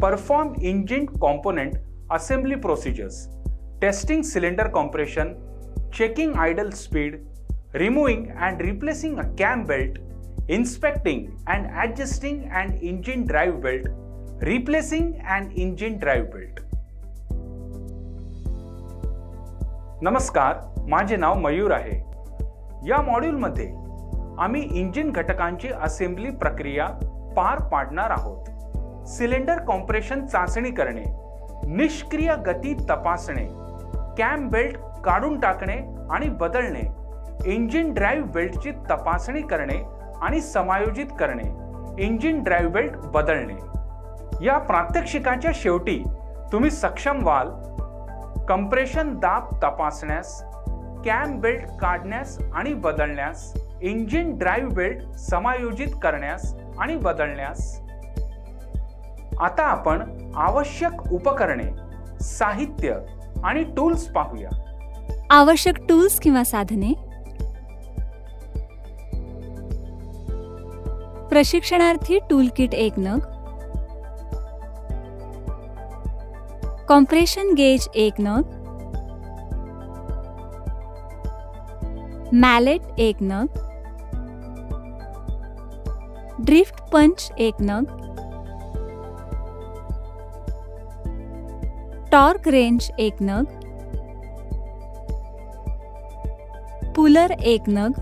perform engine component assembly procedures, testing cylinder compression, checking idle speed, removing and replacing a cam belt, inspecting and adjusting an engine drive belt, replacing an engine drive belt. नमस्कार, माझे नाव मयूर आहे. या मॉड्यूलमध्ये आम्ही engine घटकांची assembly प्रक्रिया पार पाडणार आहोत. सिलेंडर कॉम्प्रेशन चाचणी करणे, निष्क्रिय गती तपासणे, कॅम बेल्ट काढून टाकणे आणि बदलणे, इंजिन ड्राइव्ह बेल्टची तपासणी करणे आणि समायोजित करणे, इंजिन ड्राइव्ह बेल्ट बदलणे. या प्रात्यक्षिकाच्या शेवटी तुम्ही सक्षम व्हाल कंप्रेशन दाब तपासण्यास, कॅम बेल्ट काढण्यास आणि बदलण्यास, इंजिन ड्राइव्ह बेल्ट समायोजित करण्यास आणि बदलण्यास. आता आपण आवश्यक उपकरणे, साहित्य आणि टूल्स पाहूया. आवश्यक टूल्स किंवा साधने. प्रशिक्षणार्थी टूल किट 1 नग, कॉम्प्रेशन गेज 1 नग, मॅलेट 1 नग, ड्रिफ्ट पंच 1 नग, टॉर्क रेंच 1 नग, पुलर 1 नग.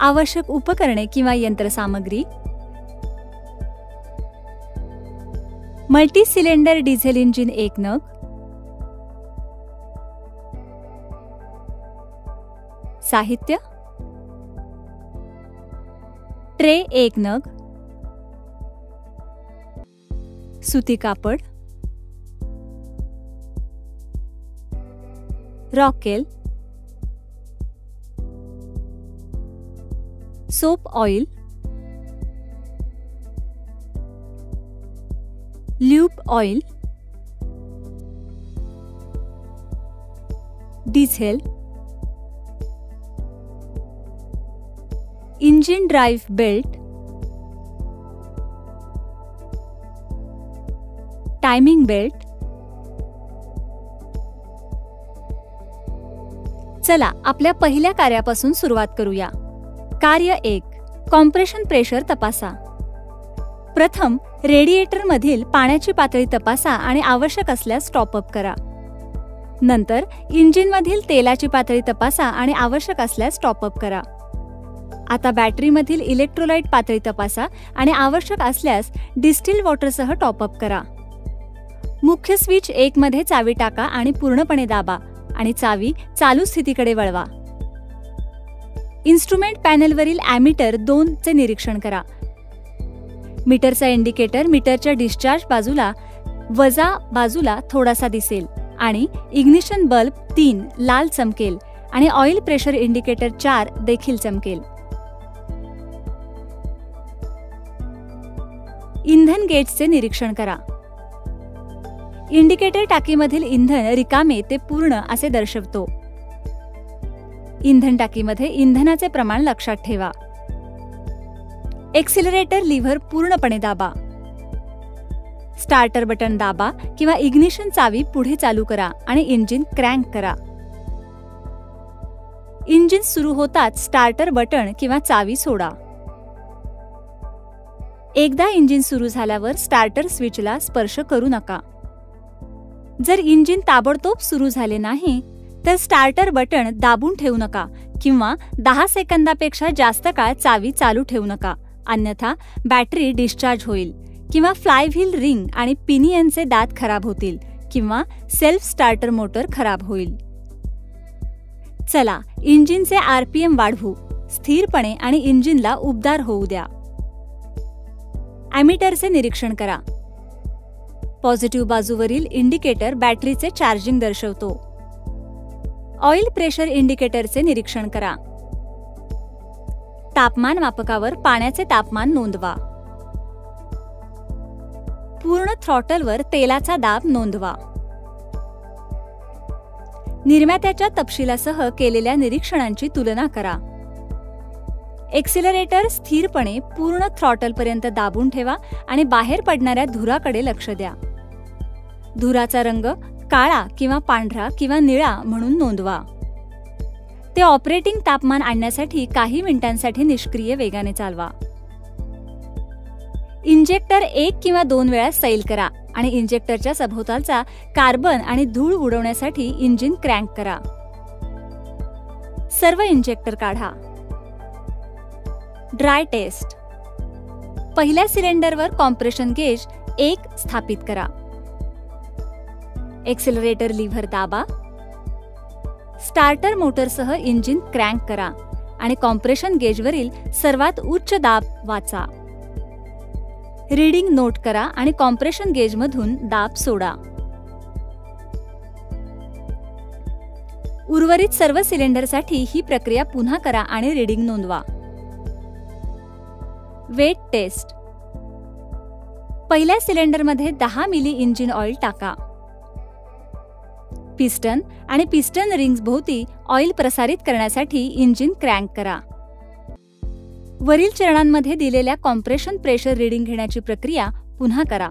आवश्यक उपकरणे किंवा यंत्रसामग्री. मल्टी सिलेंडर डिझेल इंजिन 1 नग, साहित्य ट्रे 1 नग, सुती कापड, रॉकेल, soap oil, lube oil, diesel, engine drive belt, timing belt. चला आपल्या पहिल्या कार्यापासून सुरुवात करूया. कार्य 1. कॉम्प्रेशन प्रेशर तपासा. प्रथम रेडिएटरमधील पाण्याची पातळी तपासा आणि आवश्यक असल्यास टॉपअप करा. नंतर इंजिनमधील तेलाची पातळी तपासा आणि आवश्यक असल्यास टॉपअप करा. आता बॅटरीमधील इलेक्ट्रोलाइट पातळी तपासा आणि आवश्यक असल्यास डिस्टिल्ड वॉटरसह टॉपअप करा. मुख्य स्विच 1 मध्ये चावी टाका आणि पूर्णपणे दाबा आणि चावी चालू स्थितीकडे वळवा. इन्स्ट्रुमेंट पॅनलवरील ॲमीटर 2 चे निरीक्षण करा. मीटरचा इंडिकेटर मीटरच्या डिस्चार्ज बाजूला वजा बाजूला थोडासा दिसेल आणि इग्निशन बल्ब 3 लाल चमकेल आणि ऑइल प्रेशर इंडिकेटर 4 देखील चमकेल. इंधन गेजचे निरीक्षण करा. इंडिकेटर टाकीमधील इंधन रिकामे ते पूर्ण असे दर्शवतो. इंधन टाकीमध्ये इंधनाचे प्रमाण लक्षात ठेवा. एक्सिलरेटर लिव्हर पूर्णपणे दाबा. स्टार्टर बटन दाबा किंवा इग्निशन चावी पुढे चालू करा आणि इंजिन क्रँक करा. इंजिन सुरू होताच स्टार्टर बटन किंवा चावी सोडा. एकदा इंजिन सुरू झाल्यावर स्टार्टर स्विचला स्पर्श करू नका. जर इंजिन ताबडतोब सुरू झाले नाही तर स्टार्टर बटन दाबून ठेवू नका किंवा 10 सेकंदापेक्षा जास्त काळ चावी चालू ठेवू नका, अन्यथा बॅटरी डिस्चार्ज होईल किंवा फ्लायव्हील रिंग आणि पिनियनचे दात खराब होतील किंवा सेल्फ स्टार्टर मोटर खराब होईल. चला इंजिनचे आरपीएम वाढवू. स्थिरपणे आणि इंजिनला उबदार होऊ द्या. ॲमीटरचे निरीक्षण करा. पॉझिटिव्ह बाजूवरील इंडिकेटर बॅटरीचे चार्जिंग दर्शवतो. ऑइल प्रेशर इंडिकेटरचे निरीक्षण करा. तापमान मापकावर पाण्याचे तापमान नोंदवा. पूर्ण थ्रॉटलवर तेलाचा दाब नोंदवा. निर्मात्याच्या तपशिलासह केलेल्या निरीक्षणांची तुलना करा. एक्सिलरेटर स्थिरपणे पूर्ण थ्रॉटलपर्यंत दाबून ठेवा आणि बाहेर पडणाऱ्या धुराकडे लक्ष द्या. धुराचा रंग काळा किंवा पांढरा किंवा निळा म्हणून नोंदवा. ते ऑपरेटिंग तापमान आणण्यासाठी काही मिनिटांसाठी निष्क्रिय वेगाने चालवा. इंजेक्टर 1 किंवा 2 वेळा सैल करा आणि इंजेक्टरच्या सभोवतालचा कार्बन आणि धूळ उडवण्यासाठी इंजिन क्रँक करा. सर्व इंजेक्टर काढा. Dry test. पहिल्या सिलेंडरवर कॉम्प्रेशन गेज 1 स्थापित करा. एक्सेलरेटर लिव्हर दाबा. स्टार्टर मोटरसह इंजिन क्रँक करा आणि कॉम्प्रेशन गेजवरील सर्वात उच्च दाब वाचा. रीडिंग नोट करा आणि कॉम्प्रेशन गेजमधून दाब सोडा. उर्वरित सर्व सिलेंडरसाठी ही प्रक्रिया पुन्हा करा आणि रीडिंग नोंदवा. Wet test. पहिल्या सिलेंडरमध्ये 10 मिली इंजिन ऑइल टाका. पिस्टन आणि पिस्टन रिंग्स भोवती ऑइल प्रसारित करण्यासाठी इंजिन क्रँक करा. वरील चरणांमध्ये दिलेल्या कॉम्प्रेशन प्रेशर रीडिंग घेण्याची प्रक्रिया पुन्हा करा.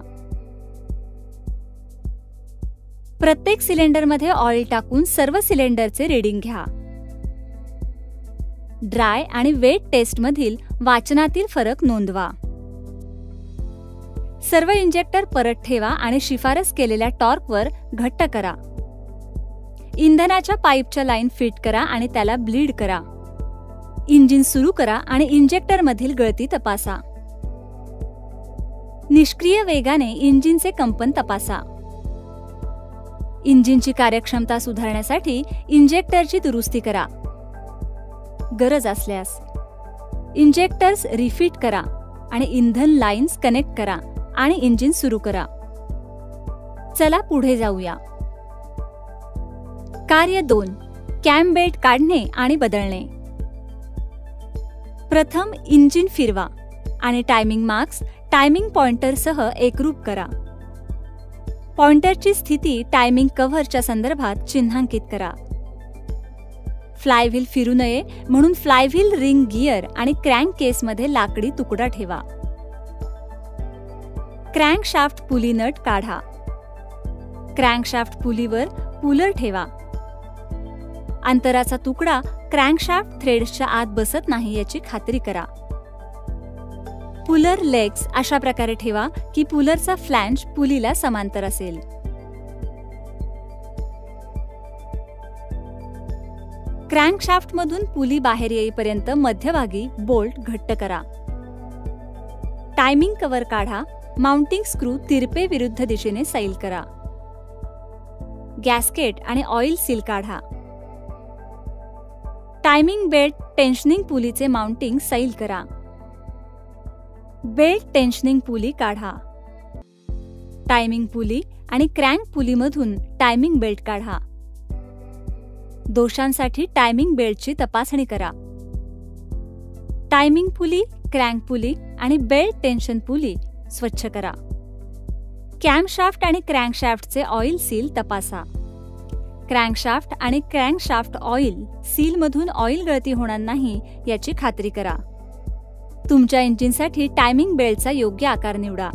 प्रत्येक सिलेंडरमध्ये ऑइल टाकून सर्व सिलेंडरचे रीडिंग घ्या. ड्राय आणि वेट टेस्टमधील वाचनातील फरक नोंदवा. सर्व इंजेक्टर परत ठेवा आणि शिफारस केलेल्या टॉर्कवर घट्ट करा. इंधनाच्या पाईपच्या लाईन फिट करा आणि त्याला ब्लीड करा. इंजिन सुरू करा आणि इंजेक्टरमधील गळती तपासा. निष्क्रिय वेगाने इंजिनचे कंपन तपासा. इंजिनची कार्यक्षमता सुधारण्यासाठी इंजेक्टरची दुरुस्ती करा. गरज असल्यास इंजेक्टर्स रिफिट करा आणि इंधन लाईन्स कनेक्ट करा आणि इंजिन सुरू करा. चला पुढे जाऊया. कार्य 2. कॅम बेल्ट काढणे आणि बदलणे. प्रथम इंजिन फिरवा आणि टायमिंग मार्क्स टायमिंग पॉइंटरसह एकरूप करा. पॉइंटरची स्थिती टायमिंग कव्हरच्या संदर्भात चिन्हांकित करा. फ्लायव्हील फिरू नये म्हणून फ्लायव्हील रिंग गिअर आणि क्रँक केसमध्ये लाकडी तुकडा ठेवा. क्रँकशाफ्ट पुली नट काढा. क्रँकशाफ्ट पुलीवर पुलर ठेवा. अंतराचा तुकडा क्रँकशाफ्ट थ्रेड्सच्या आत बसत नाही याची खात्री करा. पुलर लेग्स अशा प्रकारे ठेवा की पुलरचा फ्लॅंज पुलीला समांतर असेल. क्रँकशाफ्टमधून पुली बाहेर येईपर्यंत मध्यभागी बोल्ट घट्ट करा. टायमिंग कव्हर काढा. माउंटिंग स्क्रू तिरपे विरुद्ध दिशेने सैल करा. गॅस्केट आणि ऑइल सील काढा. टायमिंग बेल्ट टेन्शनिंग पुलीचे माउंटिंग सैल करा. बेल्ट टेन्शनिंग पुली काढा. टायमिंग पुली आणि क्रँक पुलीमधून टायमिंग बेल्ट काढा. दोषांसाठी टायमिंग बेल्टची तपासणी करा. टायमिंग पुली, क्रँक पुली आणि बेल्ट टेन्शन पुली स्वच्छ करा. कॅमशाफ्ट आणि क्रँकशाफ्टचे ऑइल सील तपासा. क्रँकशाफ्ट आणि क्रँकशाफ्ट ऑइल सीलमधून ऑइल गळती होणार नाही याची खात्री करा. तुमच्या इंजिनसाठी टायमिंग बेल्टचा योग्य आकार निवडा.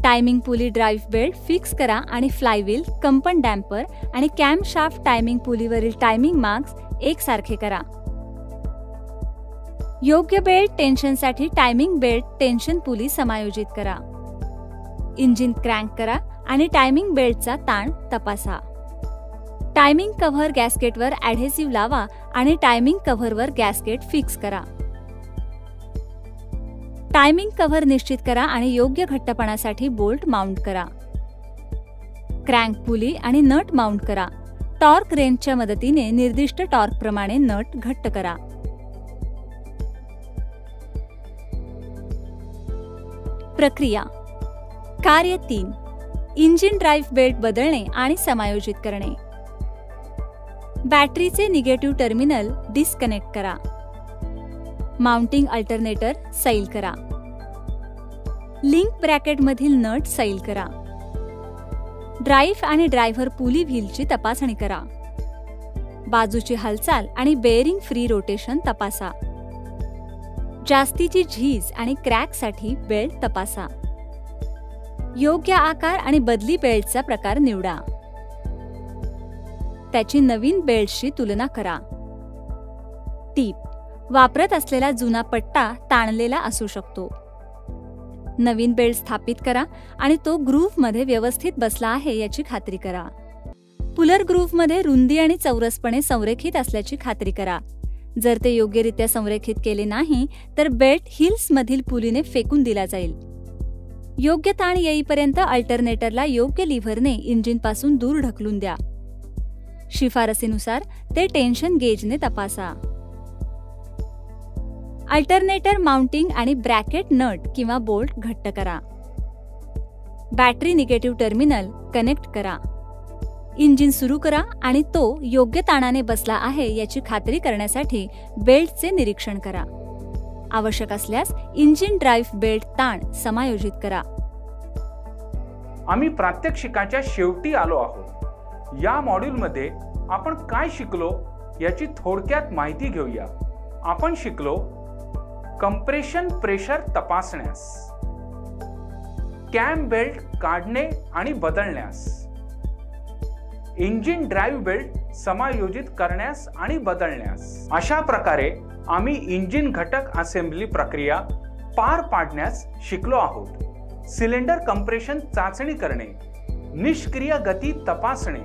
Timing pulley drive belt fix करा आणि फ्लायव्हील, कंपन डॅम्पर आणि कॅमशाफ्ट टायमिंग पुलीवरील टायमिंग मार्क्स एकसारखे करा. योग्य बेल्ट टेन्शनसाठी टायमिंग बेल्ट टेन्शन पुली समायोजित करा. इंजिन क्रँक करा आणि टायमिंग बेल्टचा ताण तपासा. टायमिंग कव्हर गॅस्केटवर ॲढेसिव्ह लावा आणि टायमिंग कव्हरवर गॅस्केट फिक्स करा. टायमिंग कव्हर निश्चित करा आणि योग्य घट्टपणासाठी बोल्ट माउंट करा. क्रँक पुली आणि नट माउंट करा. टॉर्क रेंजच्या मदतीने निर्दिष्ट टॉर्कप्रमाणे नट घट्ट करा. प्रक्रिया. कार्य 3. इंजिन ड्राईव्ह बेल्ट बदलणे आणि समायोजित करणे. बॅटरीचे निगेटिव्ह टर्मिनल डिस्कनेक्ट करा. माउंटिंग अल्टरनेटर सैल करा. लिंक ब्रॅकेटमधील नट सैल करा. ड्राईव्ह आणि ड्रायव्हर पुली व्हीलची तपासणी करा. बाजूची हालचाल आणि बेअरिंग फ्री रोटेशन तपासा. जास्तीची झीज आणि क्रॅकसाठी बेल्ट तपासा. योग्य आकार आणि बदली बेल्टचा प्रकार निवडा. त्याची नवीन बेल्टशी तुलना करा. टीप: वापरत असलेला जुना पट्टा ताणलेला असू शकतो. नवीन बेल्ट स्थापित करा आणि तो ग्रूव्हमध्ये व्यवस्थित बसला आहे याची खात्री करा. पुलर ग्रूव्हमध्ये रुंदी आणि चौरसपणे संरेखित असल्याची खात्री करा. जर ते योग्यरित्या संरेखित केले नाही तर बेल्ट हिल्समधील पुलीने फेकून दिला जाईल. योग्य ताण येईपर्यंत अल्टरनेटरला योग्य लिव्हरने इंजिनपासून दूर ढकलून द्या. शिफारसीनुसार ते टेन्शन गेजने तपासा. अल्टरनेटर माउंटिंग आणि ब्रॅकेट नट किंवा बोल्ट घट्ट करा. बॅटरी निगेटिव्ह टर्मिनल कनेक्ट करा. इंजिन सुरू करा आणि तो योग्य ताणाने बसला आहे याची खात्री करण्यासाठी बेल्टचे निरीक्षण करा. आवश्यक असल्यास इंजिन ड्राईव्ह बेल्ट ताण समायोजित करा. आम्ही प्रात्यक्षिकाच्या शेवटी आलो आहोत. या मॉड्यूलमध्ये आपण काय शिकलो याची थोडक्यात माहिती घेऊया. आपण शिकलो कंप्रेशन प्रेशर तपासण्यास, कॅम बेल्ट काढणे आणि बदलण्यास, इंजिन ड्राईव्ह बेल्ट समायोजित करण्यास आणि बदलण्यास. अशा प्रकारे आम्ही इंजिन घटक असेंब्ली प्रक्रिया पार पाडण्यास शिकलो आहोत. सिलेंडर कंप्रेशन चाचणी करणे, निष्क्रिय गती तपासणे,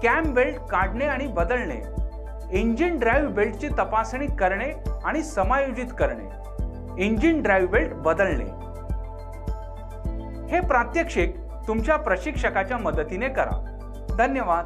कॅम बेल्ट काढणे आणि बदलणे, इंजिन ड्राईव्ह बेल्टची तपासणी करणे आणि समायोजित करणे, इंजिन ड्राईव्ह बेल्ट बदलणे. हे प्रात्यक्षिक तुमच्या प्रशिक्षकाच्या मदतीने करा. धन्यवाद.